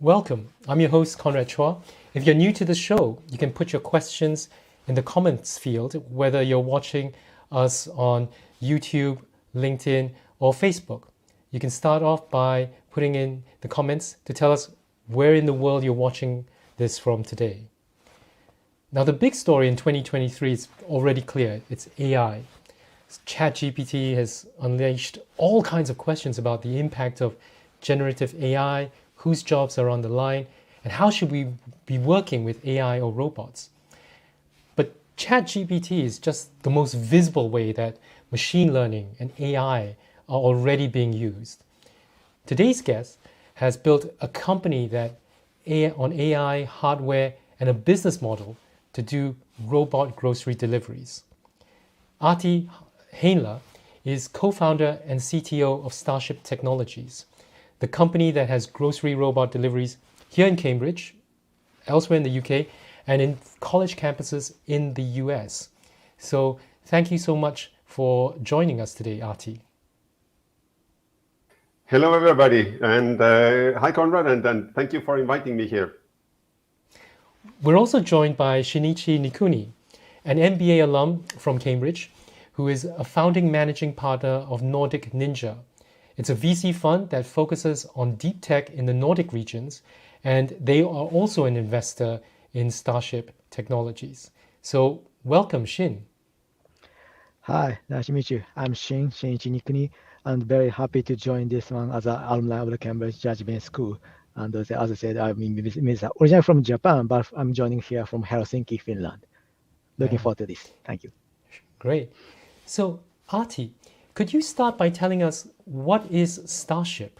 Welcome. I'm your host, Conrad Chua. If you're new to the show, you can put your questions in the comments field, whether you're watching us on YouTube, LinkedIn, or Facebook. You can start off by putting in the comments to tell us where in the world you're watching this from today. Now, the big story in 2023 is already clear. It's AI. ChatGPT has unleashed all kinds of questions about the impact of generative AI, whose jobs are on the line, and how should we be working with AI or robots. But ChatGPT is just the most visible way that machine learning and AI are already being used. Today's guest has built a company that on AI, hardware, and a business model to do robot grocery deliveries. Ahti Heinla is co-founder and CTO of Starship Technologies, the company that has grocery robot deliveries here in Cambridge, elsewhere in the UK, and in college campuses in the US. So thank you so much for joining us today, Ahti. Hello, everybody, and hi, Conrad, and thank you for inviting me here. We're also joined by Shinichi Nikuni, an MBA alum from Cambridge, who is a founding managing partner of Nordic Ninja. It's a VC fund that focuses on deep tech in the Nordic regions, and they are also an investor in Starship Technologies. So welcome, Shin. Hi, nice to meet you. I'm Shinichi Nikuni, and very happy to join this one as an alumni of the Cambridge Judgment School. And as I said, I'm originally from Japan, but I'm joining here from Helsinki, Finland. Looking forward to this. Thank you. Great. So, Ahti, could you start by telling us what is Starship?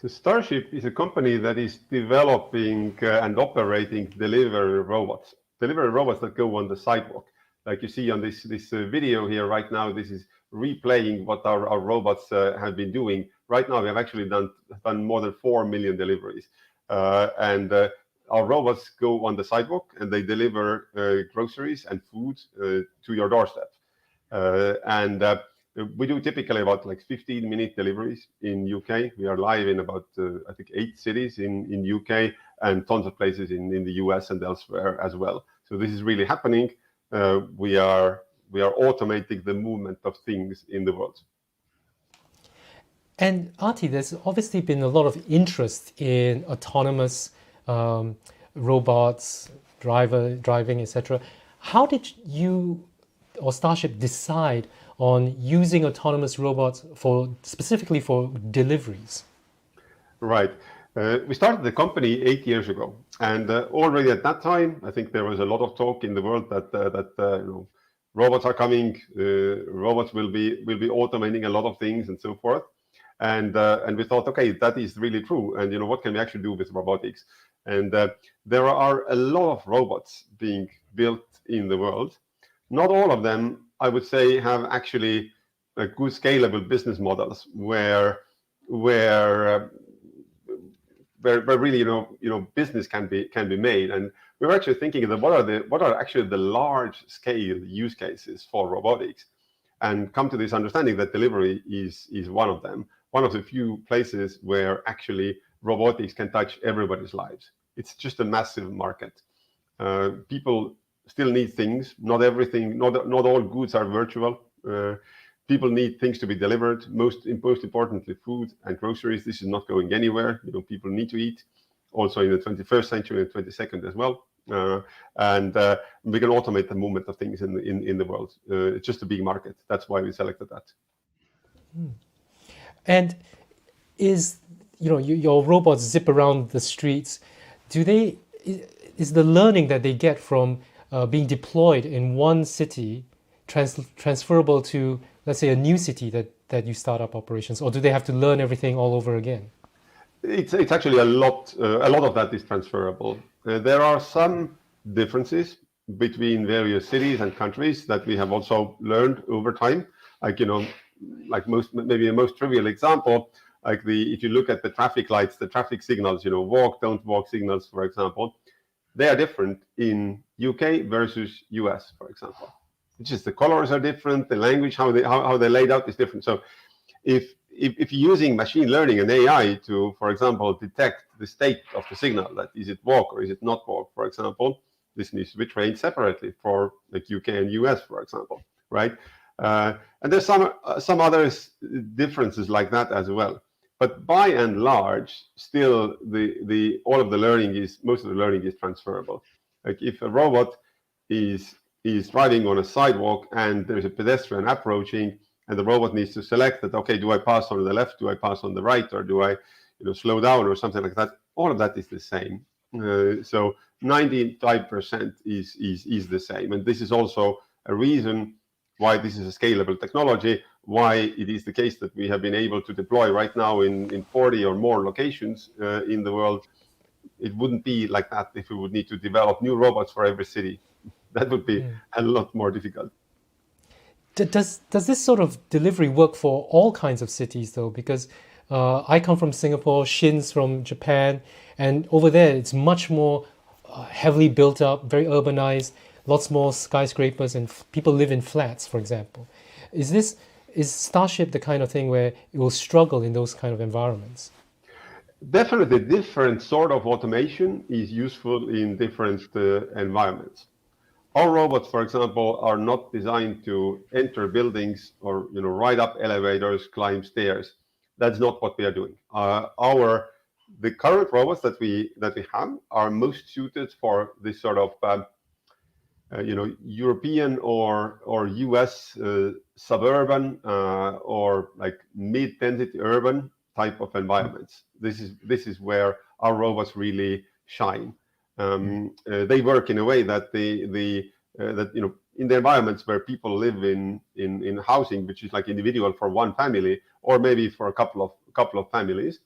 So Starship is a company that is developing and operating delivery robots that go on the sidewalk. Like you see on this video here right now, this is replaying what our robots have been doing. Right now, we have actually done more than 4 million deliveries. Our robots go on the sidewalk and they deliver groceries and food to your doorstep. We do typically about like 15-minute deliveries in UK. We are live in about, I think, 8 cities in UK and tons of places in the US and elsewhere as well. So this is really happening. We are automating the movement of things in the world. And Ahti, there's obviously been a lot of interest in autonomous robots, driving, etc. How did you or Starship decide on using autonomous robots specifically for deliveries? Right. We started the company 8 years ago, and already at that time, I think there was a lot of talk in the world that robots are coming, robots will be automating a lot of things and so forth. And we thought, okay, that is really true. And what can we actually do with robotics? And there are a lot of robots being built in the world. Not all of them, I would say, have actually good scalable business models where really business can be made. And we were actually thinking that what are actually the large scale use cases for robotics, and come to this understanding that delivery is one of them, one of the few places where actually robotics can touch everybody's lives. It's just a massive market. People still need things. Not everything, not all goods are virtual. People need things to be delivered. Most importantly, food and groceries. This is not going anywhere. People need to eat. Also in the 21st century and 22nd as well. And we can automate the movement of things in the world. It's just a big market. That's why we selected that. And your robots zip around the streets? Is the learning that they get from being deployed in one city transferable to, let's say, a new city that you start up operations, or do they have to learn everything all over again? It's actually a lot of that is transferable. There are some differences between various cities and countries that we have also learned over time. Maybe a most trivial example, if you look at the traffic lights, the traffic signals, walk, don't walk signals, for example, they are different in UK versus US, for example. It's just the colors are different, the language, how they laid out is different. So if if you're using machine learning and AI to, for example, detect the state of the signal, that is it walk or is it not walk, for example, this needs to be trained separately for like UK and US, for example, right? And there's some other differences like that as well. But by and large, still the all of the learning is, most of the learning is transferable. Like if a robot is driving on a sidewalk and there's a pedestrian approaching, and the robot needs to select that, okay, do I pass on the left, do I pass on the right, or do I slow down or something like that? All of that is the same. So 95% is the same. And this is also a reason why this is a scalable technology, why it is the case that we have been able to deploy right now in 40 or more locations in the world. It wouldn't be like that if we would need to develop new robots for every city. That would be a lot more difficult. Does this sort of delivery work for all kinds of cities though? Because I come from Singapore, Shin's from Japan, and over there it's much more heavily built up, very urbanized, lots more skyscrapers, and people live in flats, for example. Is Starship the kind of thing where it will struggle in those kind of environments? Definitely different sort of automation is useful in different environments. Our robots, for example, are not designed to enter buildings or ride up elevators, climb stairs. That's not what we are doing. The current robots that we have are most suited for this sort of European or US suburban or like mid-density urban type of environments. This is where our robots really shine. They work in a way that in the environments where people live in housing, which is like individual for one family or maybe for a couple of families,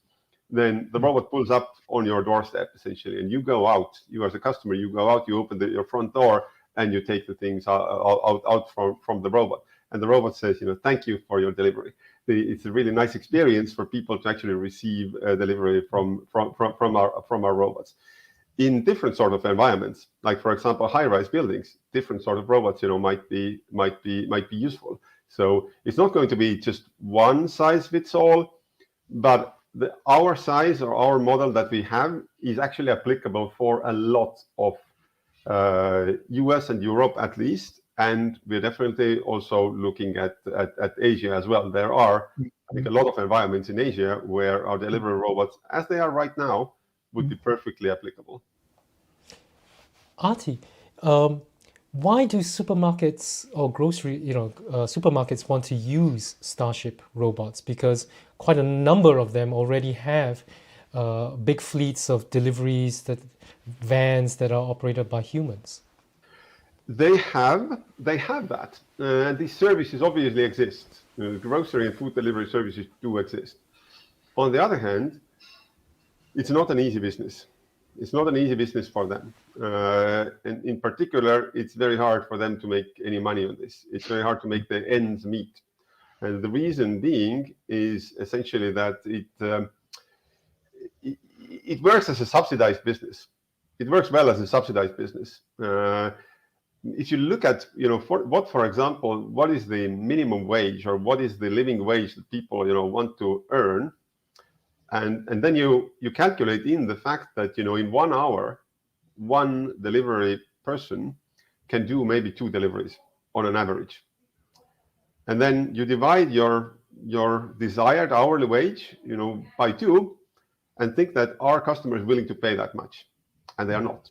then the robot pulls up on your doorstep essentially, and you go out. You as a customer, you go out, you open your front door, and you take the things out from the robot. And the robot says, thank you for your delivery. It's a really nice experience for people to actually receive a delivery from our robots. In different sort of environments, like for example, high-rise buildings, different sort of robots, might be useful. So it's not going to be just one size fits all, but our size or our model that we have is actually applicable for a lot of US and Europe at least, and we're definitely also looking at Asia as well. There are, I think, a lot of environments in Asia where our delivery robots, as they are right now, would be perfectly applicable. Ahti, why do supermarkets or supermarkets want to use Starship robots? Because quite a number of them already have big fleets of deliveries, vans that are operated by humans. They have that, and these services obviously exist. Grocery and food delivery services do exist. On the other hand, it's not an easy business. It's not an easy business for them. And in particular, it's very hard for them to make any money on this. It's very hard to make the ends meet. And the reason being is essentially that it works as a subsidized business. It works well as a subsidized business. If you look at, for example, what is the minimum wage or what is the living wage that people, want to earn, and then you calculate in the fact that, in 1 hour, one delivery person can do maybe 2 deliveries on an average. And then you divide your desired hourly wage, by 2, and think that our customer is willing to pay that much, and they are not.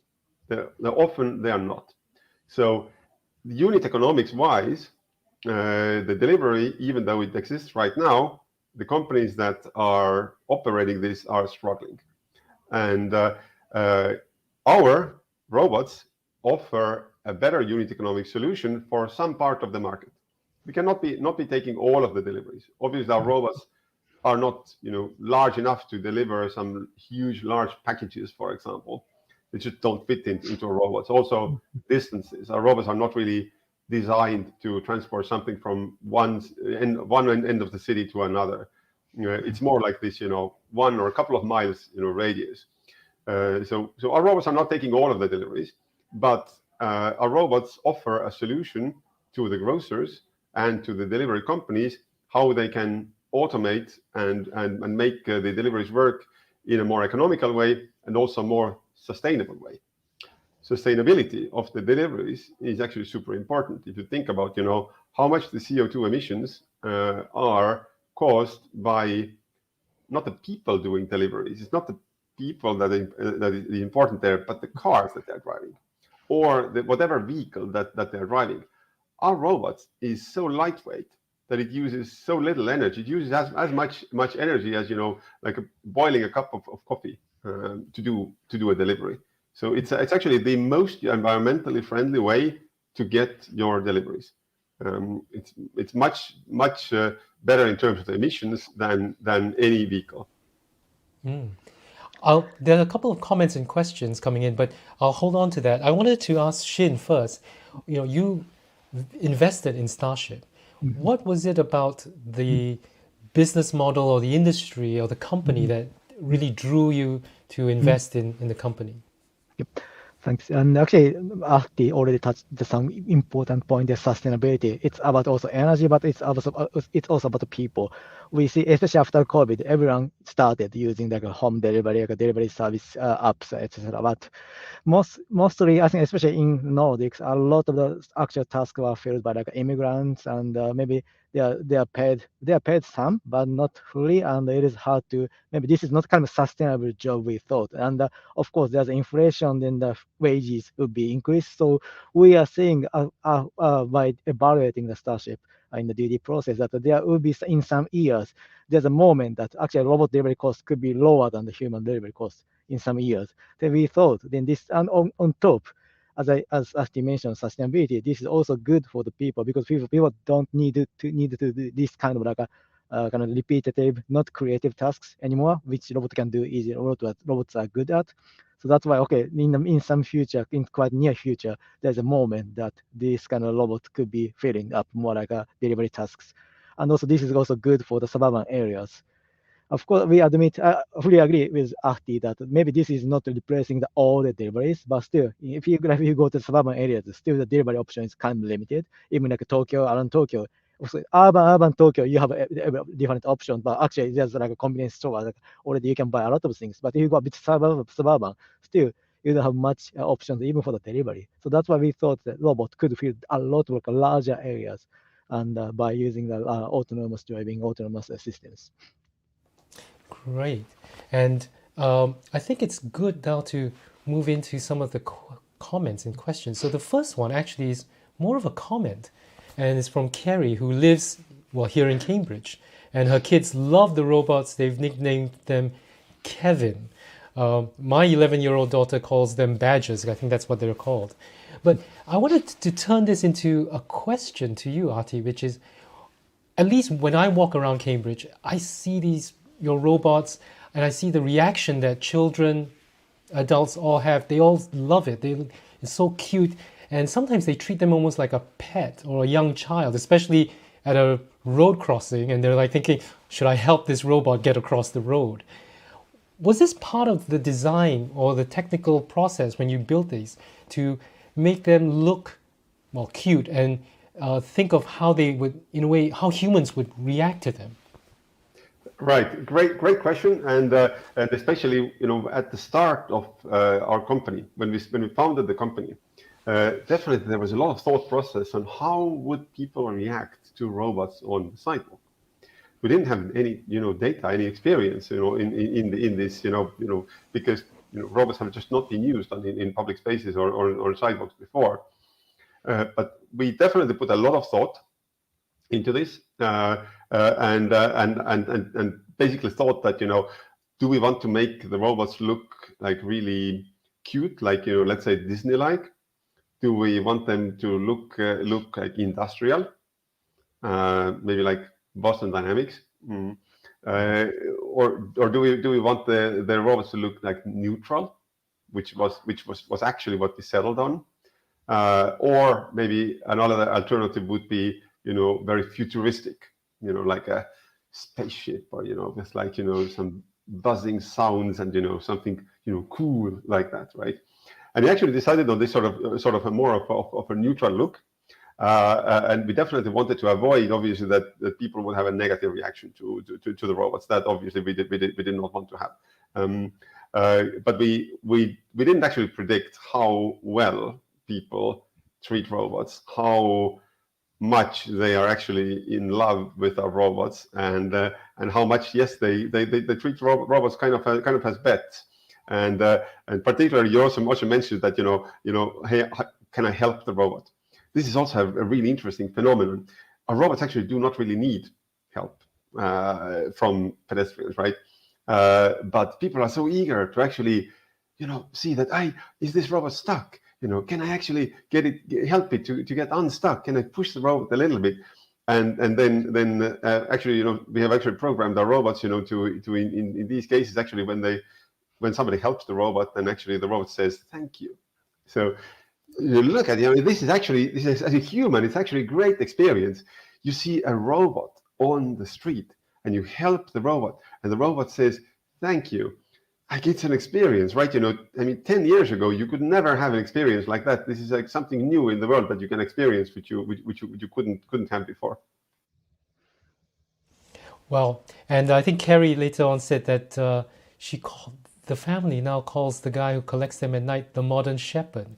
Often they are not. So the unit economics wise, the delivery, even though it exists right now, the companies that are operating this are struggling. And our robots offer a better unit economic solution for some part of the market. We cannot not be taking all of the deliveries. Obviously, our robots are not large enough to deliver some huge, large packages, for example. They just don't fit into a robot. Also, distances. Our robots are not really designed to transport something from one end of the city to another. It's more like this, 1 or a couple of miles, radius. So our robots are not taking all of the deliveries, but our robots offer a solution to the grocers and to the delivery companies how they can automate and make the deliveries work in a more economical way and also more sustainable way. Sustainability of the deliveries is actually super important. If you think about, how much the CO2 emissions are caused by not the people doing deliveries. It's not the people that is important there, but the cars that they're driving, or whatever vehicle that they're driving. Our robots is so lightweight that it uses so little energy. It uses as much energy as like boiling a cup of coffee to do a delivery. So it's actually the most environmentally friendly way to get your deliveries. It's much better in terms of emissions than any vehicle. There are a couple of comments and questions coming in, but I'll hold on to that. I wanted to ask Shin first. You invested in Starship. What was it about the business model or the industry or the company that really drew you to invest in the company? Yep. Thanks. And actually, Ahti already touched some important point, the sustainability. It's about also energy, but it's also about the people. We see, especially after COVID, everyone started using like a home delivery, like a delivery service apps, etc. But mostly, I think, especially in Nordics, a lot of the actual tasks were filled by like immigrants, and maybe they are paid some, but not fully, and it is hard to, maybe this is not kind of sustainable job we thought. And of course, there's inflation, then the wages will be increased. So we are seeing by evaluating the Starship in the DD process that there will be, in some years, there's a moment that actually robot delivery cost could be lower than the human delivery cost in some years. Then we thought, then this, and on top, as Ahti mentioned, sustainability, this is also good for the people, because people don't need to do this kind of like a kind of repetitive, not creative tasks anymore, which robot can do easily. Robots are good at. So that's why, okay, in some future, in quite near future, there's a moment that this kind of robot could be filling up more like delivery tasks. And also, this is also good for the suburban areas. Of course, we admit, I fully agree with Ahti that maybe this is not replacing all the deliveries, but still, if you go to suburban areas, still the delivery option is kind of limited. Even like Tokyo, around Tokyo, also urban Tokyo, you have a different option, but actually there's like a convenience store. Like already you can buy a lot of things, but if you go a bit suburban, still you don't have much options even for the delivery. So that's why we thought that robot could fill a lot of like, larger areas, and by using the autonomous driving, autonomous systems. Great. And I think it's good now to move into some of the comments and questions. So the first one actually is more of a comment, and it's from Carrie, who lives, here in Cambridge. And her kids love the robots. They've nicknamed them Kevin. My 11-year-old daughter calls them badgers. I think that's what they're called. But I wanted to turn this into a question to you, Ahti, which is, at least when I walk around Cambridge, I see your robots, and I see the reaction that children, adults all have. They all love it. It's so cute. And sometimes they treat them almost like a pet or a young child, especially at a road crossing. And they're like thinking, should I help this robot get across the road? Was this part of the design or the technical process when you built these to make them look cute and think of how they would, in a way, how humans would react to them? Right, great question, and especially at the start of our company, when we founded the company, definitely there was a lot of thought process on how would people react to robots on the sidewalk. We didn't have any data, any experience in this because robots have just not been used in public spaces or sidewalks before, but we definitely put a lot of thought into this. And basically thought that do we want to make the robots look like really cute, like let's say Disney-like? Do we want them to look like industrial, maybe like Boston Dynamics, or do we want the robots to look like neutral, which was actually what we settled on, or maybe another alternative would be very futuristic, like a spaceship, or with like some buzzing sounds and something cool like that, right? And we actually decided on this sort of a more of a neutral look, And we definitely wanted to avoid, obviously, that people would have a negative reaction to the robots. That obviously we did not want to have. But we didn't actually predict how well people treat robots, how much they are actually in love with our robots, and how much, yes, they treat robots kind of as pets. And particularly, you also mentioned that hey, can I help the robot? This is also a really interesting phenomenon. Our robots actually do not really need help from pedestrians, right? But people are so eager to actually, see that, is this robot stuck? Can I actually help it to get unstuck? Can I push the robot a little bit? And then actually, we have actually programmed our robots, to in these cases, actually, when somebody helps the robot, then actually the robot says thank you. So you look at this is as a human, it's actually a great experience. You see a robot on the street and you help the robot and the robot says thank you. Like, it's an experience, right? 10 years ago you could never have an experience like that. This is like something new in the world that you can experience, which you couldn't have before. Well, and I think Carrie later on said that the family now calls the guy who collects them at night the modern shepherd.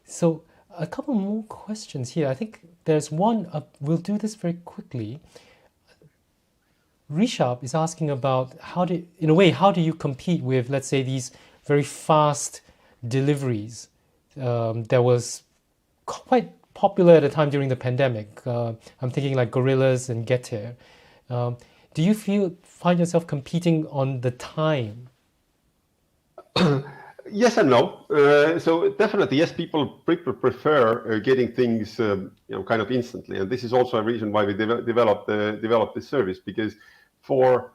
So a couple more questions here. I think there's one, we'll do this very quickly. Rishabh is asking about how do you compete with, let's say, these very fast deliveries that was quite popular at a time during the pandemic. I'm thinking like Gorillas and Getir. Do you find yourself competing on the time? Yes and no. So definitely, yes, people prefer getting things kind of instantly, and this is also a reason why we developed this service, because for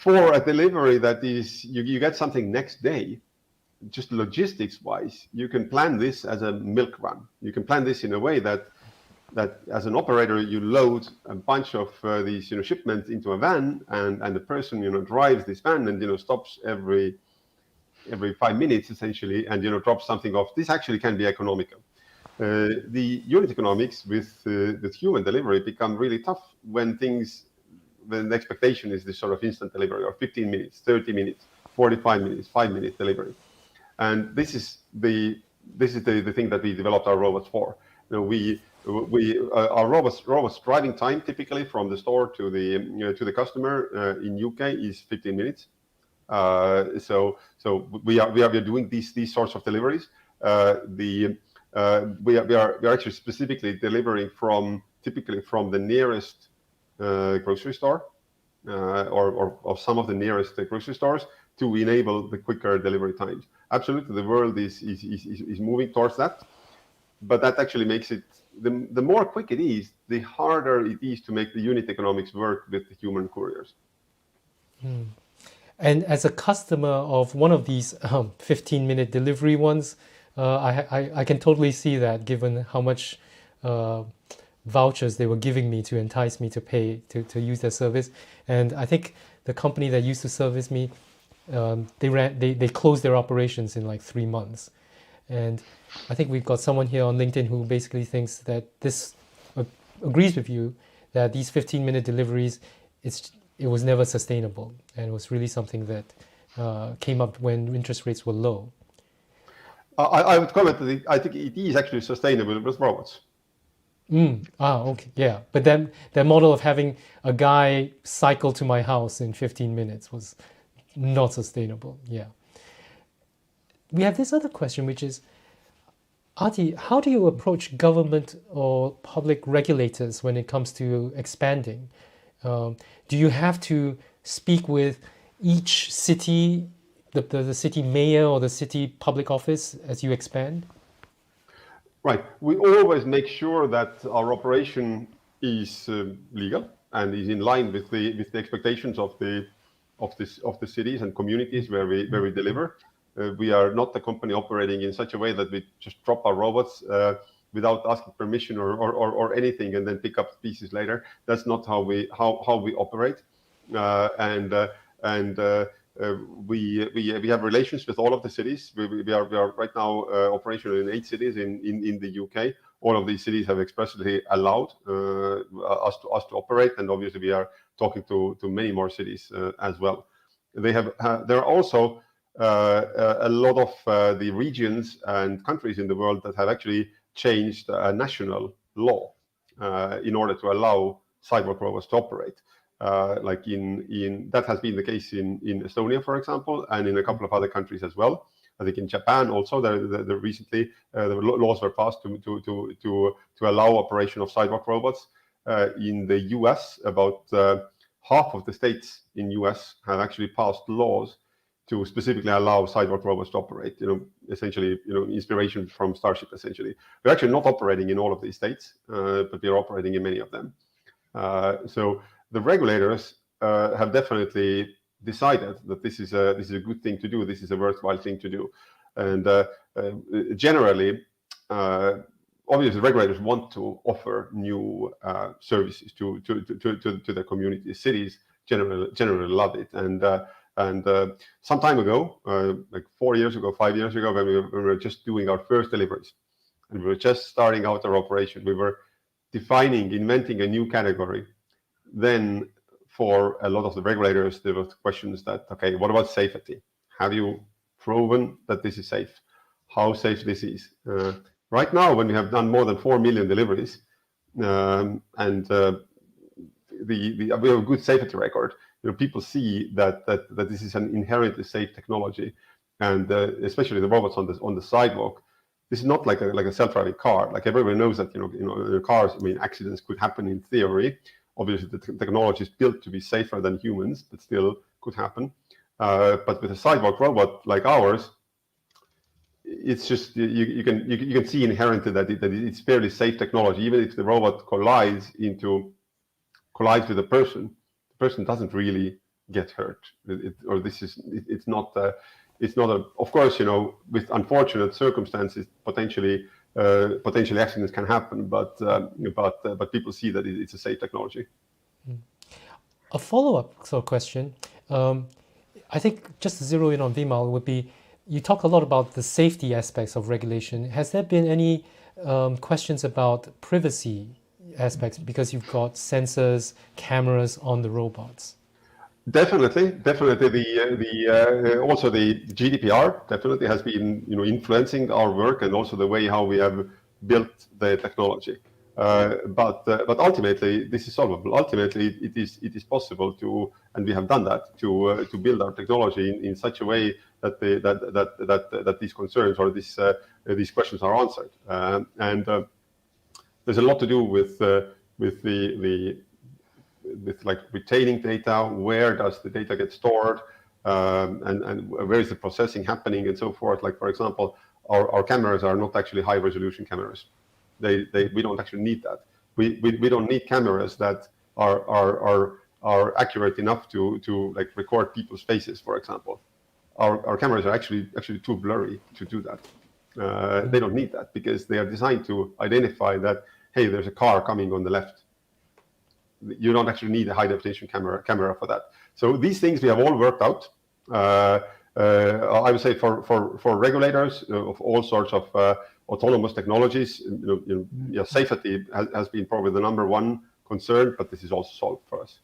a delivery that is you get something next day, just logistics wise, you can plan this as a milk run. You can plan this in a way that as an operator, you load a bunch of these shipments into a van, and the person drives this van and stops every 5 minutes essentially, and drops something off. This actually can be economical. The unit economics with human delivery become really tough when the expectation is this sort of instant delivery, or 15 minutes, 30 minutes, 45 minutes, 5-minute delivery. And this is the thing that we developed our robots for. Our robots driving time typically from the store to the customer in UK is 15 minutes. So we are doing these sorts of deliveries. We are actually specifically delivering typically from the nearest grocery store or some of the nearest grocery stores to enable the quicker delivery times. Absolutely, the world is moving towards that, but that actually makes it the more quick it is, the harder it is to make the unit economics work with the human couriers. And as a customer of one of these 15-minute delivery ones, I can totally see that, given how much vouchers they were giving me to entice me to pay to use their service. And I think the company that used to service me, they closed their operations in like 3 months. And I think we've got someone here on LinkedIn who basically thinks that this agrees with you, that these 15-minute deliveries, it was never sustainable, and it was really something that came up when interest rates were low. I would comment that I think it is actually sustainable with robots. Okay, yeah. But then the model of having a guy cycle to my house in 15 minutes was not sustainable. Yeah. We have this other question, which is, Ahti, how do you approach government or public regulators when it comes to expanding? Do you have to speak with each city, the city mayor or the city public office as you expand? Right. We always make sure that our operation is legal and is in line with the expectations of the cities and communities where we deliver. We are not a company operating in such a way that we just drop our robots without asking permission or anything and then pick up pieces later. That's not how we operate. we have relations with all of the cities. We are right now operational in 8 cities in the UK. All of these cities have expressly allowed us to operate, and obviously we are talking to many more cities as well. There are also a lot of the regions and countries in the world that have actually changed a national law in order to allow sidewalk robots to operate. Like that has been the case in Estonia, for example, and in a couple of other countries as well. I think in Japan also, recently the laws were passed to allow operation of sidewalk robots. In the US, about half of the states in US have actually passed laws to specifically allow sidewalk robots to operate. Essentially, inspiration from Starship. Essentially, we're actually not operating in all of these states, but we are operating in many of them. So the regulators have definitely decided that this is a good thing to do. This is a worthwhile thing to do, and generally, obviously, regulators want to offer new services to the community. Cities generally love it, and some time ago, like 4 years ago, 5 years ago, when we were just doing our first deliveries, and we were just starting out our operation, we were inventing a new category. Then for a lot of the regulators, there were questions that, okay, what about safety? Have you proven that this is safe? How safe this is? Right now, when we have done more than 4 million deliveries, and we have a good safety record, people see that this is an inherently safe technology, and especially the robots on the sidewalk. This is not like a self-driving car. Like everyone knows that cars. I mean, accidents could happen in theory. Obviously, the technology is built to be safer than humans, but still could happen. But with a sidewalk robot like ours, it's just you can see inherently that it's fairly safe technology. Even if the robot collides with a person, the person doesn't really get hurt. It's not. Of course, with unfortunate circumstances, potentially accidents can happen, but people see that it's a safe technology. A follow-up sort of question, I think just to zero in on Vimal would be, you talk a lot about the safety aspects of regulation. Has there been any questions about privacy aspects, because you've got sensors, cameras on the robots? Definitely. Also the GDPR definitely has been influencing our work, and also the way how we have built the technology. But ultimately, this is solvable. Ultimately, it is possible to, and we have done that, to build our technology in such a way that these concerns or these questions are answered. And there's a lot to do with like retaining data. Where does the data get stored, and where is the processing happening, and so forth. Like, for example, our cameras are not actually high resolution cameras. We don't actually need that. We don't need cameras that are accurate enough to like record people's faces, for example. Our cameras are actually too blurry to do that. They don't need that, because they are designed to identify that, hey, there's a car coming on the left. You don't actually need a high definition camera for that. So these things we have all worked out. I would say for regulators of all sorts of autonomous technologies, safety has been probably the number one concern, but this is also solved for us.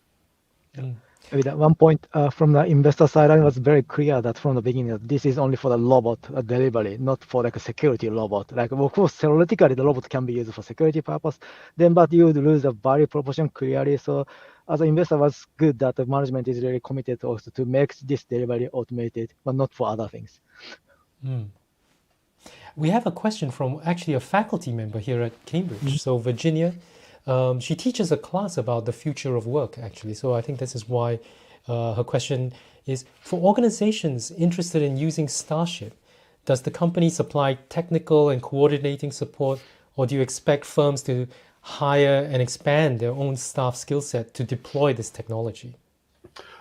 Maybe at one point from the investor side, it was very clear that from the beginning that this is only for the robot delivery, not for like a security robot. Like, of course, theoretically the robot can be used for security purpose. But you would lose the value proposition clearly. So as an investor, it was good that the management is really committed also to make this delivery automated, but not for other things. We have a question from actually a faculty member here at Cambridge. So Virginia. She teaches a class about the future of work, actually. So I think this is why her question is, for organizations interested in using Starship, does the company supply technical and coordinating support, or do you expect firms to hire and expand their own staff skill set to deploy this technology?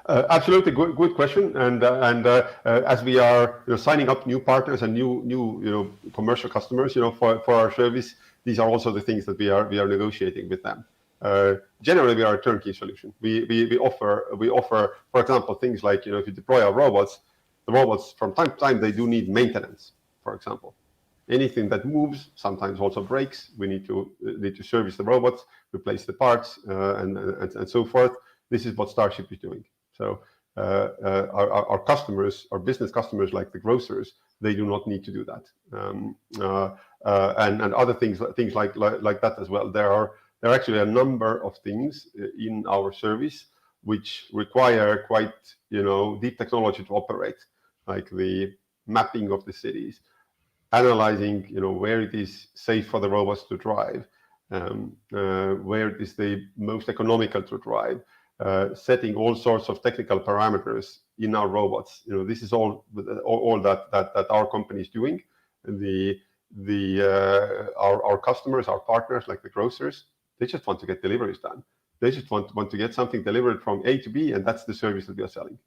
Absolutely, good question. And as we are signing up new partners and new commercial customers, for our service, these are also the things that we are negotiating with them. generally we are a turnkey solution. We offer, for example, things like, if you deploy our robots, the robots from time to time, they do need maintenance, for example. Anything that moves sometimes also breaks. We need to service the robots, replace the parts, and so forth. This is what Starship is doing. So our customers, our business customers, like the grocers, they do not need to do that, and other things like that as well. There are actually a number of things in our service which require quite deep technology to operate, like the mapping of the cities, analyzing where it is safe for the robots to drive, where it is the most economical to drive, setting all sorts of technical parameters in our robots. This is all that our company is doing. Our customers, our partners, like the grocers, they just want to get deliveries done. They just want to get something delivered from A to B, and that's the service that we are selling.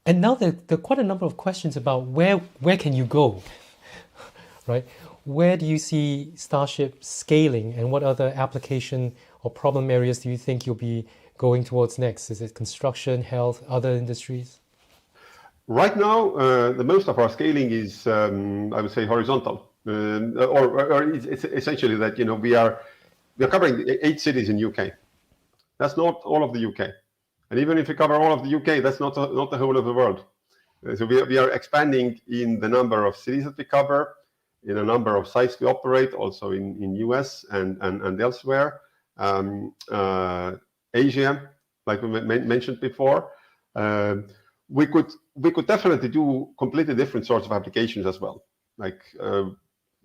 And now there are quite a number of questions about where can you go, right? Where do you see Starship scaling, and what other application or problem areas do you think you'll be going towards next? Is it construction, health, other industries? Right now, the most of our scaling is, I would say, horizontal, or it's essentially that we are covering 8 cities in UK. That's not all of the UK. And even if we cover all of the UK, that's not the whole of the world. So we are expanding in the number of cities that we cover, in a number of sites we operate, also in US and elsewhere. Asia, like we mentioned before. We could definitely do completely different sorts of applications as well. Like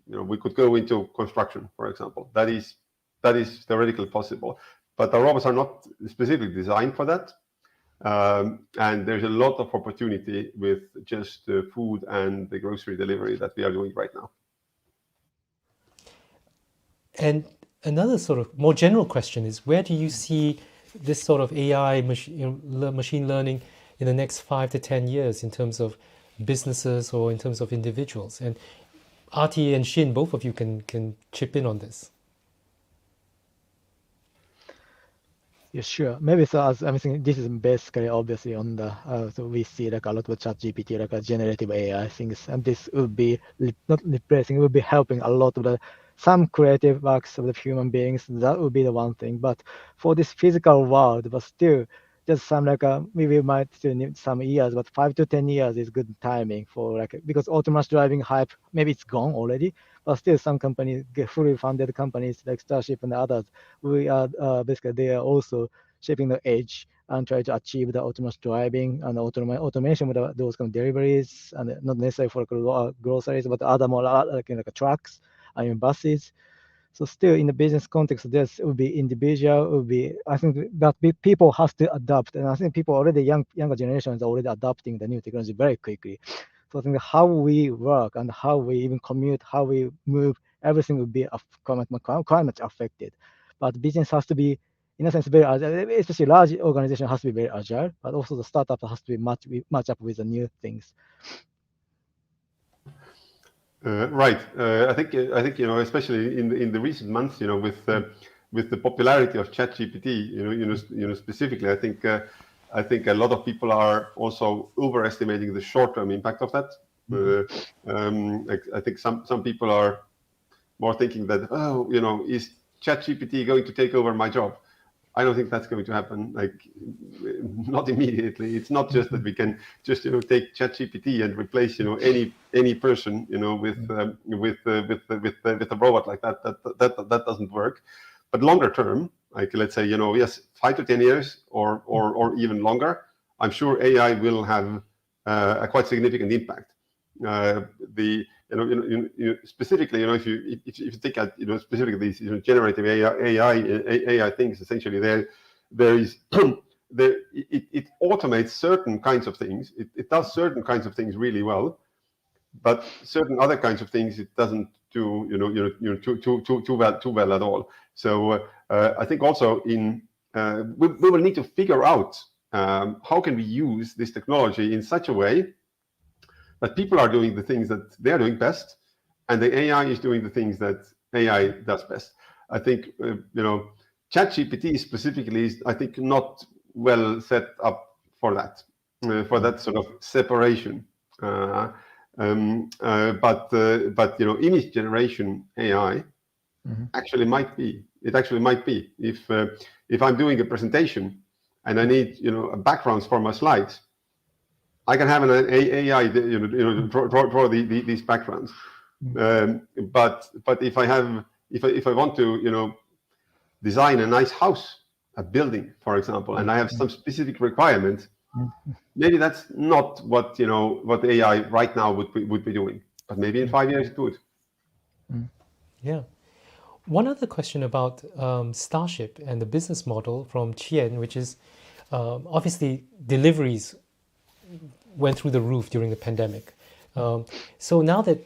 we could go into construction, for example. That is theoretically possible. But the robots are not specifically designed for that. And there's a lot of opportunity with just the food and the grocery delivery that we are doing right now. And another sort of more general question is, where do you see this sort of AI, machine learning in the next 5 to 10 years in terms of businesses or in terms of individuals? And Ahti and Shin, both of you can chip in on this. Yeah, sure. Maybe so. As I'm thinking, this is basically obviously on the so we see like a lot of ChatGPT, like a generative AI things, and this would be not replacing, it would be helping a lot of some creative works of the human beings. That would be the one thing. But for this physical world, but still, just some we might still need some years, but 5 to 10 years is good timing for because autonomous driving hype, maybe it's gone already, but still some companies, fully funded companies like Starship and others, we are basically they are also shaping the edge and try to achieve the autonomous driving and automation with those kind of deliveries, and not necessarily for groceries, but other more like trucks and buses. So still in the business context, this would be individual, would be, I think that people have to adapt. And I think people already, younger generations are already adopting the new technology very quickly. So I think how we work and how we even commute, how we move, everything will be quite much affected. But business has to be, in a sense, very agile, especially large organization has to be very agile, but also the startup has to be match up with the new things. Right. I think especially in the recent months, with the popularity of ChatGPT, specifically, I think a lot of people are also overestimating the short-term impact of that. I think some people are more thinking that, is ChatGPT going to take over my job? I don't think that's going to happen. Not immediately. It's not just that we can just take ChatGPT and replace any person with a robot like that. That doesn't work. But longer term, like let's say yes, 5 to 10 years or even longer, I'm sure AI will have a quite significant impact. Specifically, if you think at specifically these generative AI things, essentially it automates certain kinds of things. It does certain kinds of things really well, but certain other kinds of things it doesn't do too well at all. So I think also we will need to figure out how can we use this technology in such a way that people are doing the things that they are doing best, and the AI is doing the things that AI does best. I think ChatGPT specifically is, I think, not well set up for that sort of separation. But image generation AI actually might be. It actually might be if I'm doing a presentation and I need backgrounds for my slides. I can have an AI draw these backgrounds. But if I want to design a nice house, a building, for example, and I have some specific requirements, maybe that's not what AI right now would be doing, but maybe in 5 years it would. Yeah. One other question about Starship and the business model from Chien, which is obviously deliveries went through the roof during the pandemic. So now that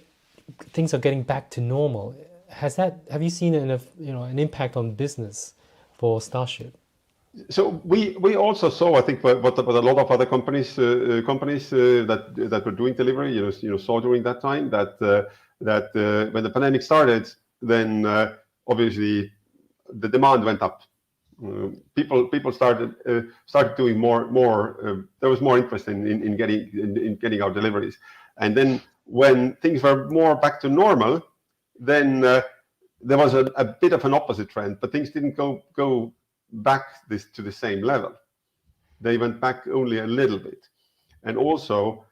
things are getting back to normal, have you seen an impact on business for Starship? So we also saw, I think, what a lot of other companies that were doing delivery, saw during that time that when the pandemic started, then obviously the demand went up. People started doing more. There was more interest in getting our deliveries, and then when things were more back to normal, then there was a bit of an opposite trend, but things didn't go back to the same level. They went back only a little bit, and also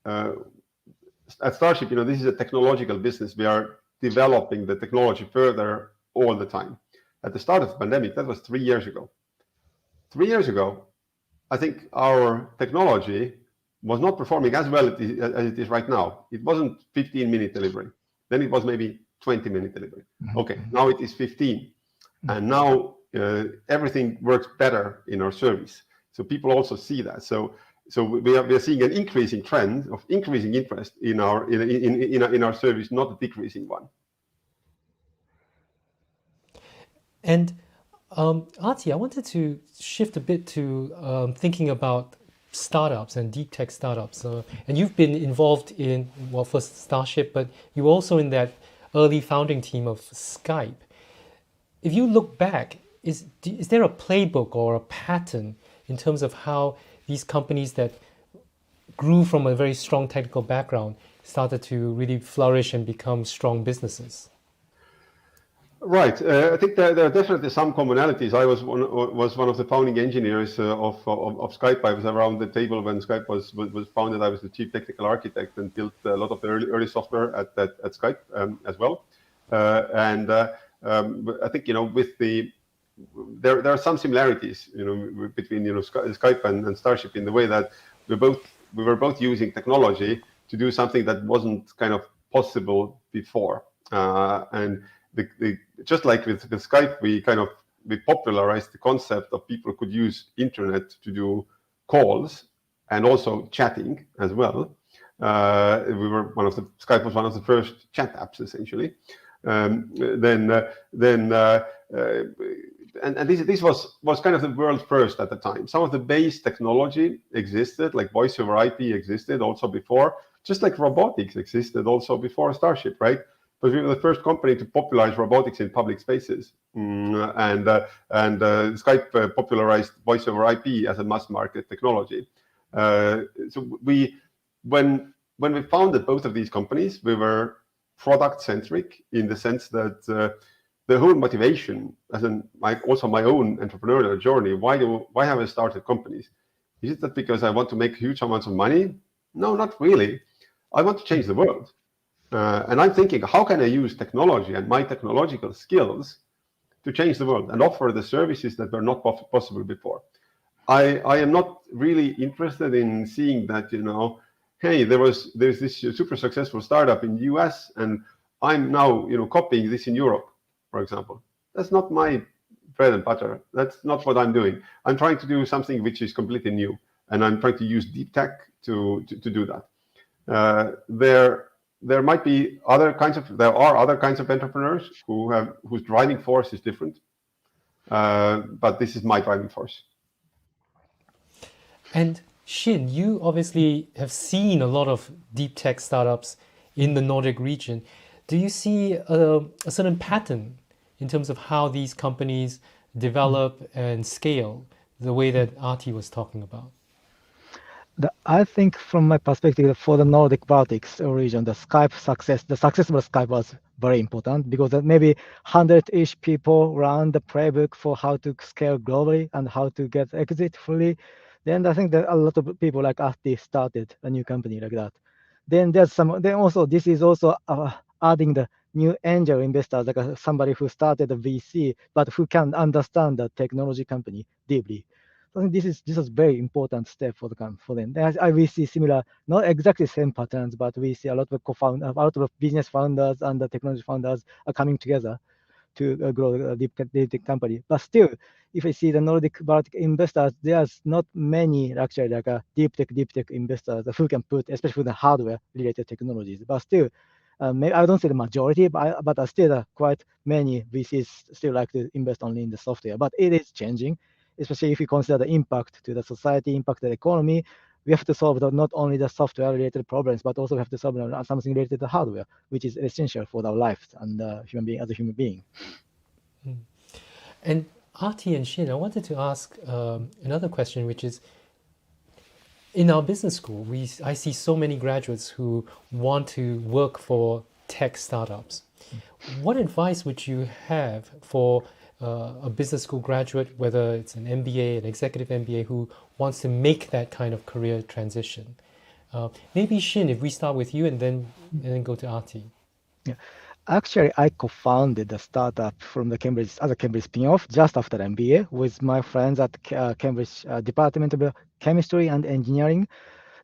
at Starship, this is a technological business. We are developing the technology further all the time. At the start of the pandemic, that was 3 years ago. 3 years ago, I think our technology was not performing as well as it is right now. It wasn't 15-minute delivery. Then it was maybe 20-minute delivery. Okay, now it is 15. And now everything works better in our service. So people also see that. So we are seeing an increasing trend of increasing interest in our service, not a decreasing one. And Ahti, I wanted to shift a bit to thinking about startups and deep tech startups. And you've been involved in, well, first Starship, but you were also in that early founding team of Skype. If you look back, is there a playbook or a pattern in terms of how these companies that grew from a very strong technical background started to really flourish and become strong businesses? Right. I think there are definitely some commonalities. I was one of the founding engineers of Skype. I was around the table when Skype was founded. I was the chief technical architect and built a lot of the early software at Skype as well. And I think there are some similarities between Skype and Starship in the way that we were both using technology to do something that wasn't kind of possible before. And just like with Skype, we popularized the concept of people could use internet to do calls and also chatting as well. Skype was one of the first chat apps essentially. This was kind of the world first at the time. Some of the base technology existed, like voice over IP existed also before, just like robotics existed also before Starship, right? But we were the first company to popularize robotics in public spaces, and Skype popularized voice over IP as a mass market technology. So when we founded both of these companies, we were product centric in the sense that the whole motivation, also my own entrepreneurial journey, why have I started companies? Is it that because I want to make huge amounts of money? No, not really. I want to change the world. And I'm thinking, how can I use technology and my technological skills to change the world and offer the services that were not possible before? I am not really interested in seeing that, hey, there's this super successful startup in the US and I'm now, copying this in Europe, for example. That's not my bread and butter. That's not what I'm doing. I'm trying to do something which is completely new, and I'm trying to use deep tech to do that. There are other kinds of entrepreneurs whose driving force is different, but this is my driving force. And Shin, you obviously have seen a lot of deep tech startups in the Nordic region. Do you see a certain pattern in terms of how these companies develop and scale the way that Ahti was talking about? I think from my perspective, for the Nordic Baltics region, the success of Skype was very important because maybe 100-ish people ran the playbook for how to scale globally and how to get exit fully. Then I think that a lot of people like Ahti started a new company like that. Then this is also adding the new angel investors, like somebody who started a VC, but who can understand the technology company deeply. I think this is very important step for for them. We see similar, not exactly same patterns, but we see a lot of a lot of business founders and the technology founders are coming together to grow a deep tech company. But still, if I see the Nordic Baltic investors, there's not many actually like deep tech investors who can put, especially the hardware related technologies. But still, maybe I don't say the majority, but still quite many VCs still like to invest only in the software. But it is changing, especially if you consider the impact to the society, impact to the economy. We have to solve not only the software-related problems, but also have to solve something related to hardware, which is essential for our lives and human being as a human being. And Ahti and Shin, I wanted to ask another question, which is, in our business school, I see so many graduates who want to work for tech startups. What advice would you have for a business school graduate, whether it's an MBA, an executive MBA, who wants to make that kind of career transition? Maybe Shin, if we start with you and then go to Ahti. Yeah. Actually, I co-founded the startup from the Cambridge as a Cambridge spin-off just after MBA with my friends at Cambridge Department of Chemistry and Engineering.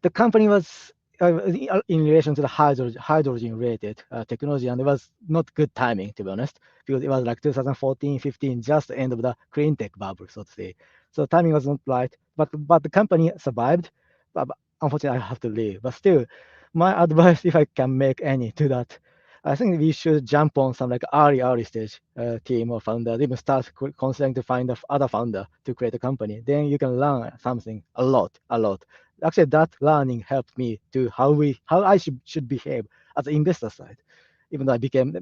The company was in relation to the hydrogen-related technology, and it was not good timing, to be honest, because it was like 2014, 15, just the end of the clean tech bubble, so to say. So timing was not right, but the company survived. But unfortunately, I have to leave. But still, my advice, if I can make any to that, I think we should jump on some like early stage team or founder, even start considering to find other founder to create a company. Then you can learn something a lot. Actually, that learning helped me to how I should behave as an investor side. Even though I became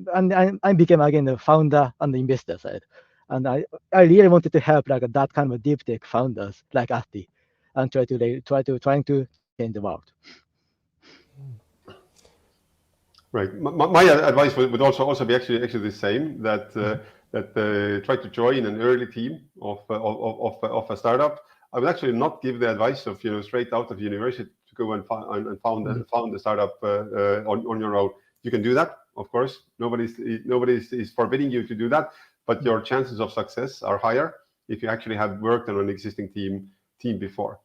again the founder and the investor side, and I really wanted to help like that kind of deep tech founders like Ahti, and trying to change the world. Right. My advice would also be actually the same, that try to join an early team of a startup. I would actually not give the advice of straight out of university to go and found the startup on your own. You can do that, of course. Nobody is forbidding you to do that, but your chances of success are higher if you actually have worked on an existing team before.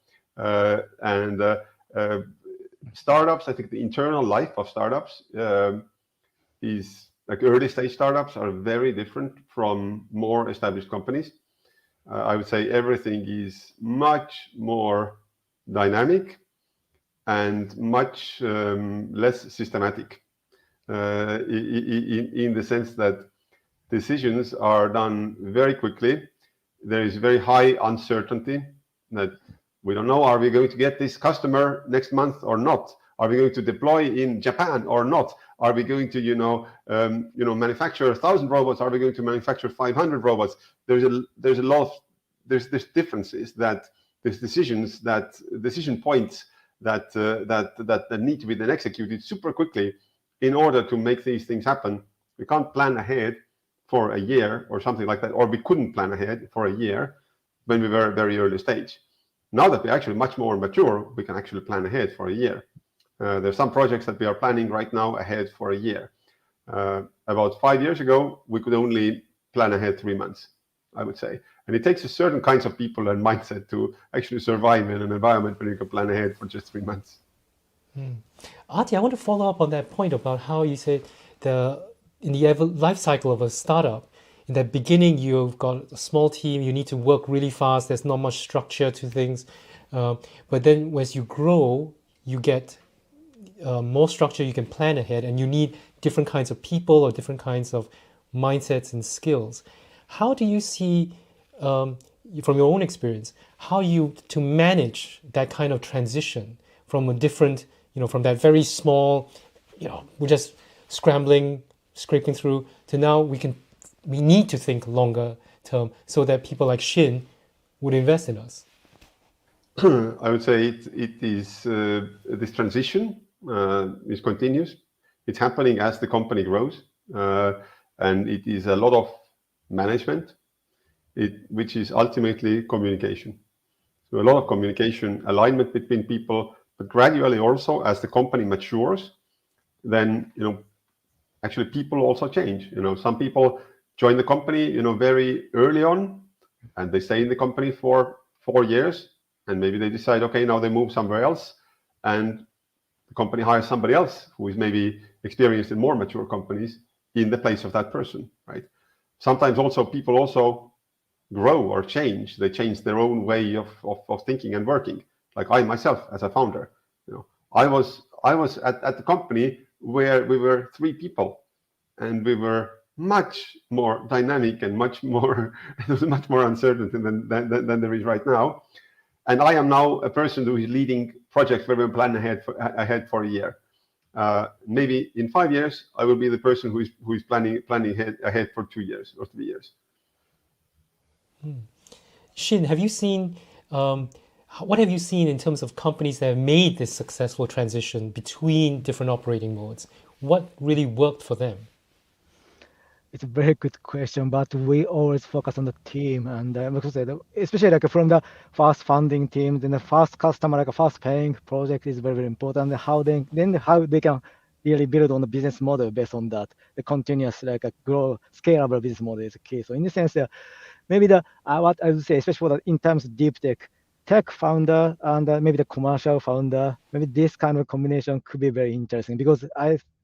Startups, I think the internal life of startups is like early stage startups are very different from more established companies. I would say everything is much more dynamic and much less systematic in the sense that decisions are done very quickly. There is very high uncertainty that we don't know, are we going to get this customer next month or not? Are we going to deploy in Japan or not? Are we going to manufacture 1,000 robots? Are we going to manufacture 500 robots? There's a lot of there's differences, that there's decision points that need to be then executed super quickly in order to make these things happen. We can't plan ahead for a year or something like that, or we couldn't plan ahead for a year when we were at a very early stage. Now that we're actually much more mature, we can actually plan ahead for a year. There's some projects that we are planning right now ahead for a year. About 5 years ago, we could only plan ahead 3 months, I would say. And it takes a certain kinds of people and mindset to actually survive in an environment where you can plan ahead for just 3 months. Ahti, I want to follow up on that point about how you said in the life cycle of a startup, in the beginning, you've got a small team, you need to work really fast, there's not much structure to things. But then as you grow, you get more structure, you can plan ahead, and you need different kinds of people or different kinds of mindsets and skills. How do you see, from your own experience, to manage that kind of transition from a different, from that very small, we're just scraping through, to now we can we need to think longer term so that people like Shin would invest in us? I would say it is this transition is continuous. It's happening as the company grows, and it is a lot of management, which is ultimately communication. So a lot of communication, alignment between people, but gradually also as the company matures, then actually people also change. Some people join the company very early on, and they stay in the company for 4 years, and maybe they decide, okay, now they move somewhere else, and the company hires somebody else who is maybe experienced in more mature companies in the place of that person, right? Sometimes also people also grow or change. They change their own way of thinking and working. Like I myself, as a founder, I was at the company where we were 3 people, and we were much more dynamic and much more there was much more uncertainty than there is right now. And I am now a person who is leading projects where we plan ahead for a year. Maybe in 5 years, I will be the person who is planning ahead for 2 years or 3 years. Shin, have you seen what have you seen in terms of companies that have made this successful transition between different operating modes? What really worked for them? It's a very good question, but we always focus on the team, and because especially like from the first funding team, then the first customer, like a first paying project is very, very important. How they can really build on the business model based on that. The continuous like a grow scalable business model is key. So in the sense, maybe what I would say, especially for in terms of deep tech founder and maybe the commercial founder, maybe this kind of combination could be very interesting because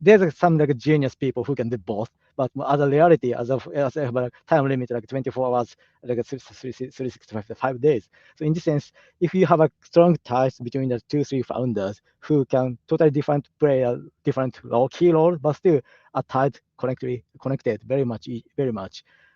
there's some like genius people who can do both, but as a reality, as a like, time limit like 24 hours, like 365 days. So in this sense, if you have a strong ties between the 2-3 founders who can totally play a different key role, but still are tied connected very much,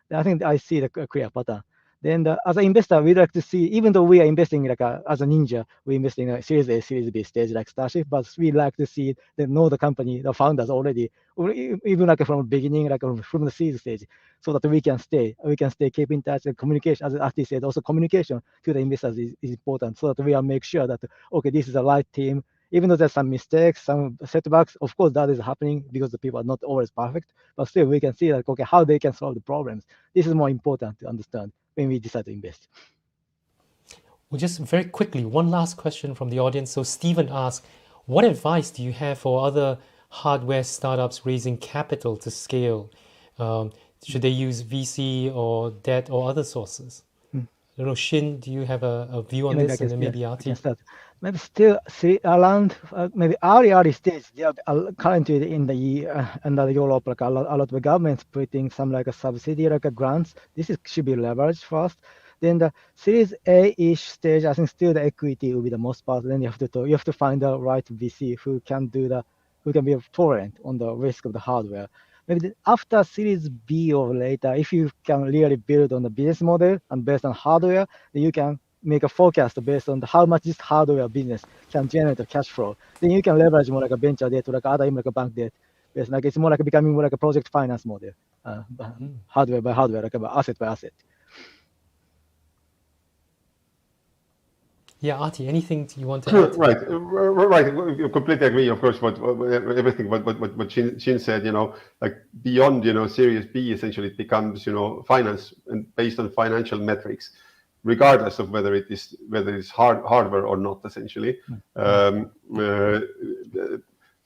then I think I see the clear pattern. Then as an investor, we'd like to see, even though we are investing like as a ninja, we invest in a Series A, Series B stage like Starship, but we like to see know the company, the founders already, or even like from the beginning, like from the seed stage, so that we can keep in touch. And communication, as Ahti said, also communication to the investors is important, so that we are make sure that okay, this is the right team. Even though there's some mistakes, some setbacks, of course that is happening because the people are not always perfect, but still we can see like okay how they can solve the problems. This is more important to understand when we decide to invest. Well, just very quickly, one last question from the audience. So Stephen asked, what advice do you have for other hardware startups raising capital to scale? Should they use VC or debt or other sources? I don't know, Shin, do you have a view on this? And then maybe Ahti? Maybe still see around maybe early stage. They are currently in the under Europe, like a lot of the governments putting some like a subsidy, like a grants. Should be leveraged first. Then the Series A-ish stage, I think still the equity will be the most part. Then you have to find the right VC who can be tolerant on the risk of the hardware. Maybe after Series B or later, if you can really build on the business model and based on hardware, then you can make a forecast based on how much this hardware business can generate a cash flow. Then you can leverage more like a venture debt or like other like a bank debt. It's more like becoming more like a project finance model, hardware by hardware, like asset by asset. Yeah, Ahti, anything you want to add? Right. You completely agree, of course, everything what Shin said, like beyond, Series B, essentially it becomes, finance and based on financial metrics, regardless of whether it's hardware or not, essentially.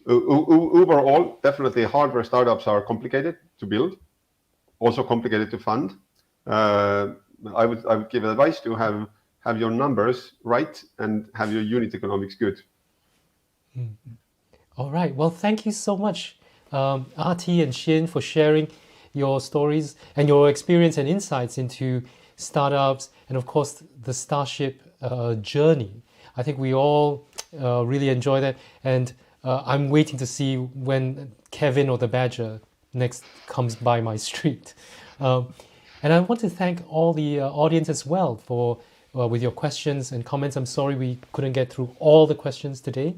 Overall, definitely hardware startups are complicated to build, also complicated to fund. I would give advice to have your numbers right and have your unit economics good. All right. Well, thank you so much, Ahti and Shin, for sharing your stories and your experience and insights into startups and, of course, the Starship journey. I think we all really enjoy that. And I'm waiting to see when Kevin or the Badger next comes by my street. And I want to thank all the audience as well for with your questions and comments. I'm sorry we couldn't get through all the questions today.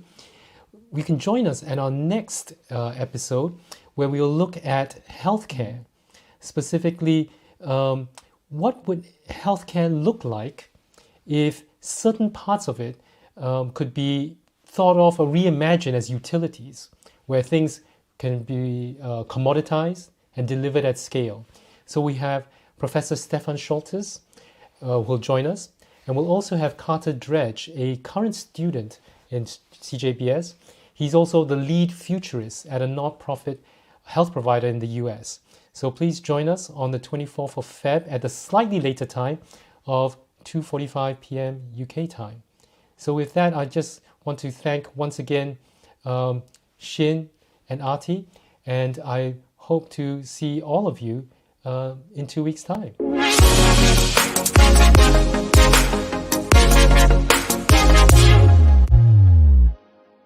You can join us in our next episode where we will look at healthcare. specifically what would healthcare look like if certain parts of it could be thought of or reimagined as utilities, where things can be commoditized and delivered at scale. So we have Professor Stefan Scholtes who will join us, and we'll also have Carter Dredge, a current student in CJBS. He's also the lead futurist at a not-profit health provider in the US. So please join us on the 24th of Feb at a slightly later time of 2:45 p.m. UK time. So with that, I just want to thank once again Shin and Ahti, and I hope to see all of you in 2 weeks' time.